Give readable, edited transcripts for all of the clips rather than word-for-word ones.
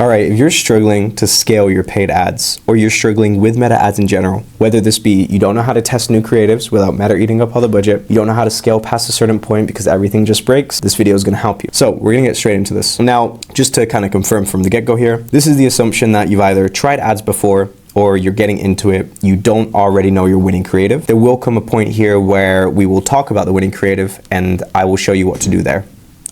All right, if you're struggling to scale your paid ads, or you're struggling with meta ads in general, whether this be you don't know how to test new creatives without meta eating up all the budget, you don't know how to scale past a certain point because everything just breaks, this video is gonna help you. So we're gonna get straight into this. Now, just to kind of confirm from the get-go here, this is the assumption that you've either tried ads before or you're getting into it, you don't already know your winning creative. There will come a point here where we will talk about the winning creative and I will show you what to do there.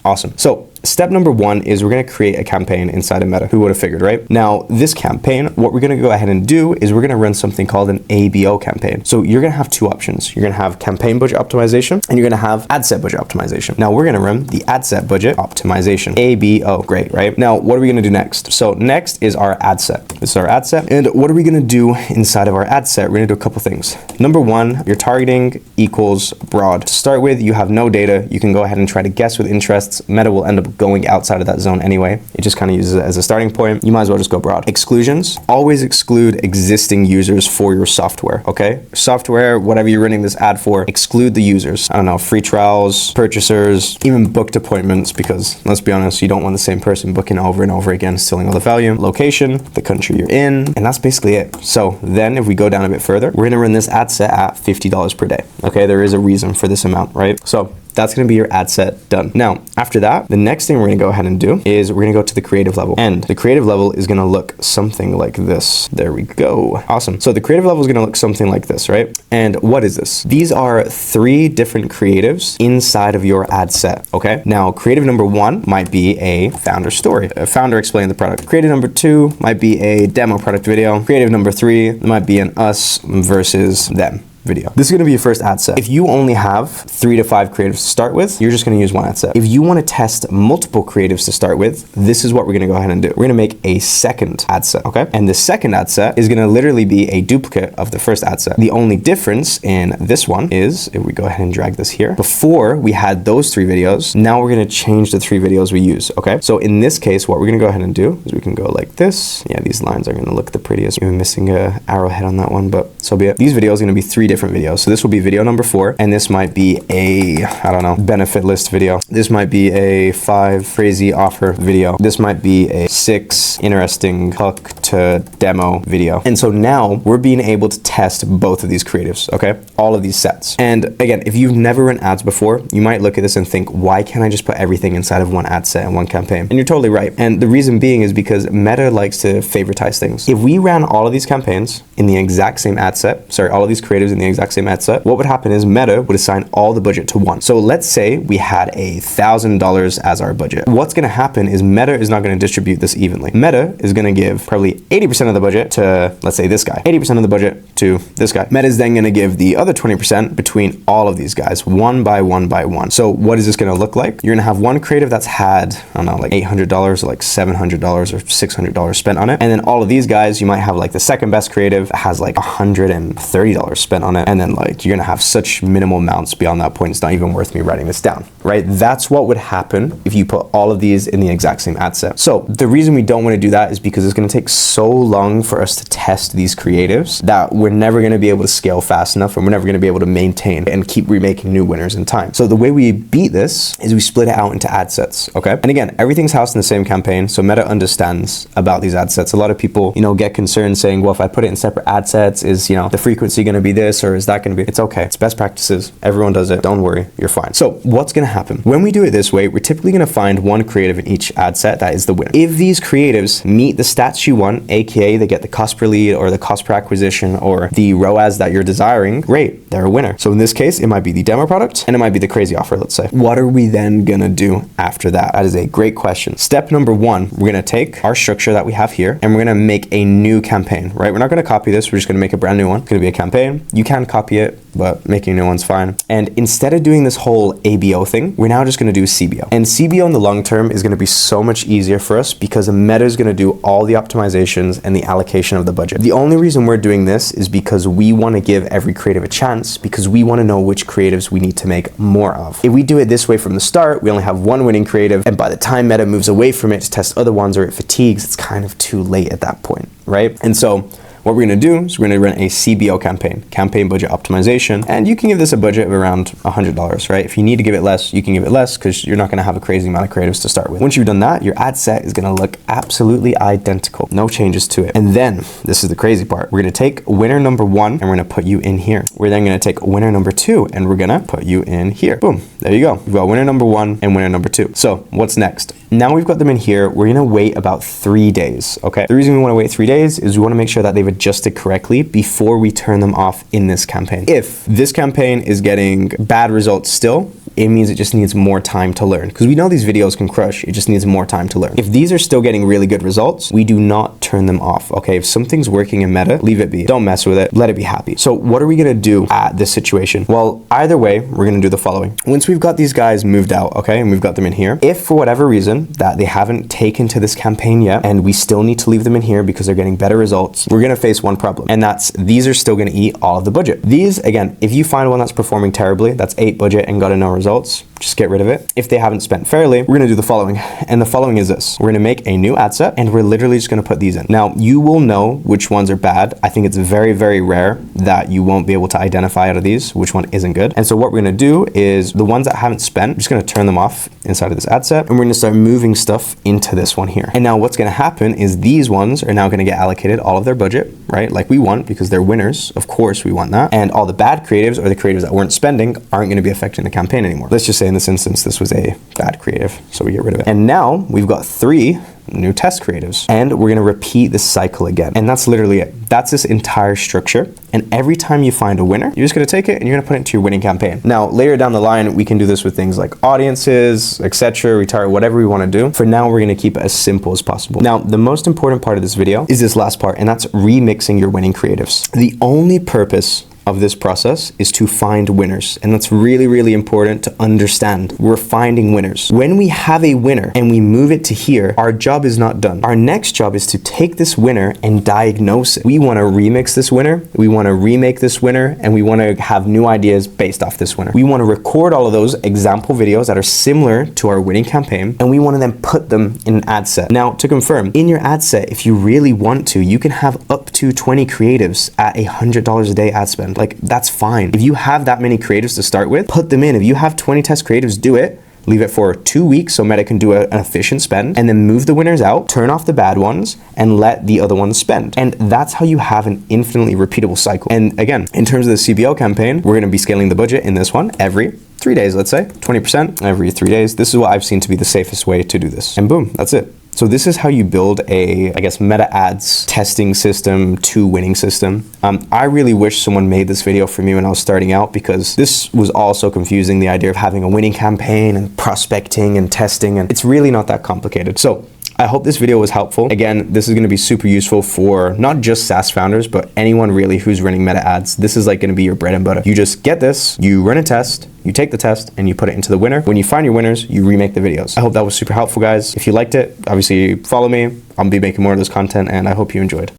Awesome. So step number one is we're going to create a campaign inside of Meta. Who would have figured, right? Now, this campaign, what we're going to go ahead and do is we're going to run something called an ABO campaign. So you're going to have two options. You're going to have campaign budget optimization and you're going to have ad set budget optimization. Now we're going to run the ad set budget optimization, ABO. Great, right? Now, what are we going to do next? So next is our ad set. This is our ad set. And what are we going to do inside of our ad set? We're going to do a couple things. Number one, your targeting equals broad. To start with, you have no data. You can go ahead and try to guess with interests. Meta will end up going outside of that zone anyway. It just kind of uses it as a starting point. You might as well just go broad. Exclusions, always exclude existing users for your software, okay? Software, whatever you're running this ad for, exclude the users. I don't know, free trials, purchasers, even booked appointments, because let's be honest, you don't want the same person booking over and over again, stealing all the value. Location, the country you're in, and that's basically it. So then if we go down a bit further, we're gonna run this ad set at $50 per day, okay? There is a reason for this amount, right? So that's gonna be your ad set done. Now, after that, the next thing we're gonna go ahead and do is we're gonna go to the creative level. And the creative level is gonna look something like this. There we go. Awesome. So the creative level is gonna look something like this, right? And what is this? These are 3 different creatives inside of your ad set, okay? Now, creative number 1 might be a founder story, a founder explaining the product. Creative number 2 might be a demo product video. Creative number 3 might be an us versus them video. This is going to be your first ad set. If you only have 3 to 5 creatives to start with, you're just going to use one ad set. If you want to test multiple creatives to start with, this is what we're going to go ahead and do. We're going to make a second ad set, okay? And the second ad set is going to literally be a duplicate of the first ad set. The only difference in this one is, if we go ahead and drag this here, before we had those 3 videos, now we're going to change the 3 videos we use, okay? So in this case, what we're going to go ahead and do is we can go like this. Yeah, these lines are going to look the prettiest. You're missing a arrowhead on that one, but so be it. These videos are going to be 3 different videos. So this will be video number 4, and this might be a, I don't know, benefit list video. This might be a 5 crazy offer video. This might be a 6 interesting hook to demo video. And so now we're being able to test both of these creatives, okay? All of these sets. And again, if you've never run ads before, you might look at this and think, why can't I just put everything inside of one ad set and one campaign? And you're totally right. And the reason being is because Meta likes to favoritize things. If we ran all of these campaigns in the exact same ad set, sorry, all of these creatives in the exact same ad set, what would happen is Meta would assign all the budget to one. So let's say we had $1,000 as our budget. What's gonna happen is Meta is not gonna distribute this evenly. Meta is gonna give probably 80% of the budget to, let's say, this guy, 80% of the budget to this guy. Meta is then gonna give the other 20% between all of these guys, one by one by one. So what is this gonna look like? You're gonna have one creative that's had, I don't know, like $800 or like $700 or $600 spent on it. And then all of these guys, you might have like the second best creative has like $130 spent on it. And then like you're gonna have such minimal amounts beyond that point, it's not even worth me writing this down, right? That's what would happen if you put all of these in the exact same ad set. So the reason we don't want to do that is because it's gonna take so long for us to test these creatives that we're never gonna be able to scale fast enough, and we're never gonna be able to maintain and keep remaking new winners in time. So the way we beat this is we split it out into ad sets, okay? And again, everything's housed in the same campaign, so Meta understands about these ad sets. A lot of people, get concerned saying, well, if I put it in separate ad sets, is, the frequency gonna be this, or is that gonna be, it's okay. It's best practices. Everyone does it. Don't worry, you're fine. So what's gonna happen? When we do it this way, we're typically gonna find one creative in each ad set that is the winner. If these creatives meet the stats you want, aka they get the cost per lead or the cost per acquisition or the ROAS that you're desiring, great, they're a winner. So in this case, it might be the demo product and it might be the crazy offer, let's say. What are we then gonna do after that? That is a great question. Step number 1, we're gonna take our structure that we have here and we're gonna make a new campaign, right? We're not gonna copy this, we're just gonna make a brand new one. It's gonna be a campaign. You can copy it, but making new one's fine. And instead of doing this whole ABO thing, we're now just gonna do CBO. And CBO in the long term is gonna be so much easier for us because Meta is gonna do all the optimizations and the allocation of the budget. The only reason we're doing this is because we wanna give every creative a chance, because we wanna know which creatives we need to make more of. If we do it this way from the start, we only have one winning creative, and by the time Meta moves away from it to test other ones or it fatigues, it's kind of too late at that point, right? And so what we're going to do is we're going to run a CBO campaign, campaign budget optimization, and you can give this a budget of around $100, right? If you need to give it less, you can give it less because you're not going to have a crazy amount of creatives to start with. Once you've done that, your ad set is going to look absolutely identical. No changes to it. And then this is the crazy part. We're going to take winner number 1 and we're going to put you in here. We're then going to take winner number 2 and we're going to put you in here. Boom. There you go. We've got winner number 1 and winner number 2. So what's next? Now we've got them in here. We're going to wait about 3 days. Okay. The reason we want to wait 3 days is we want to make sure that they've adjusted correctly before we turn them off in this campaign. If this campaign is getting bad results still, it means it just needs more time to learn, because we know these videos can crush. It just needs more time to learn. If these are still getting really good results, we do not turn them off. Okay. If something's working in Meta, leave it be. Don't mess with it. Let it be happy. So what are we going to do at this situation? Well, either way, we're going to do the following. Once we've got these guys moved out, okay, and we've got them in here, if for whatever reason that they haven't taken to this campaign yet, and we still need to leave them in here because they're getting better results, we're going to face one problem, and that's these are still going to eat all of the budget. These, again, if you find one that's performing terribly, that's 8 budget and got no results, just get rid of it. If they haven't spent fairly, we're going to do the following. And the following is this. We're going to make a new ad set and we're literally just going to put these in. Now, you will know which ones are bad. I think it's very, very rare that you won't be able to identify out of these which one isn't good. And so what we're going to do is the ones that haven't spent, I'm just going to turn them off inside of this ad set, and we're going to start moving stuff into this one here. And now what's going to happen is these ones are now going to get allocated all of their budget, right? Like we want, because they're winners. Of course we want that. And all the bad creatives, or the creatives that weren't spending, aren't going to be affecting the campaign anymore. Let's just say in this instance, this was a bad creative, so we get rid of it. And now we've got 3 new test creatives, and we're going to repeat this cycle again. And that's literally it. That's this entire structure. And every time you find a winner, you're just going to take it and you're going to put it into your winning campaign. Now, later down the line, we can do this with things like audiences, etc., retire, whatever we want to do. For now, we're going to keep it as simple as possible. Now, the most important part of this video is this last part, and that's remixing your winning creatives. The only purpose of this process is to find winners. And that's really, really important to understand. We're finding winners. When we have a winner and we move it to here, our job is not done. Our next job is to take this winner and diagnose it. We want to remix this winner. We want to remake this winner, and we want to have new ideas based off this winner. We want to record all of those example videos that are similar to our winning campaign, and we want to then put them in an ad set. Now, to confirm, in your ad set, if you really want to, you can have up to 20 creatives at $100 a day ad spend. Like, that's fine. If you have that many creatives to start with, put them in. If you have 20 test creatives, do it. Leave it for 2 weeks so Meta can do an efficient spend, and then move the winners out, turn off the bad ones, and let the other ones spend. And that's how you have an infinitely repeatable cycle. And again, in terms of the CBO campaign, we're going to be scaling the budget in this one every 3 days, let's say 20% every 3 days. This is what I've seen to be the safest way to do this. And boom, that's it. So this is how you build a, I guess, Meta Ads testing system to winning system. I really wish someone made this video for me when I was starting out, because this was all so confusing, the idea of having a winning campaign and prospecting and testing, and it's really not that complicated. So I hope this video was helpful. Again, this is going to be super useful for not just SaaS founders, but anyone really who's running Meta Ads. This is like going to be your bread and butter. You just get this, you run a test, you take the test, and you put it into the winner. When you find your winners, you remake the videos. I hope that was super helpful, guys. If you liked it, obviously follow me. I'll be making more of this content, and I hope you enjoyed.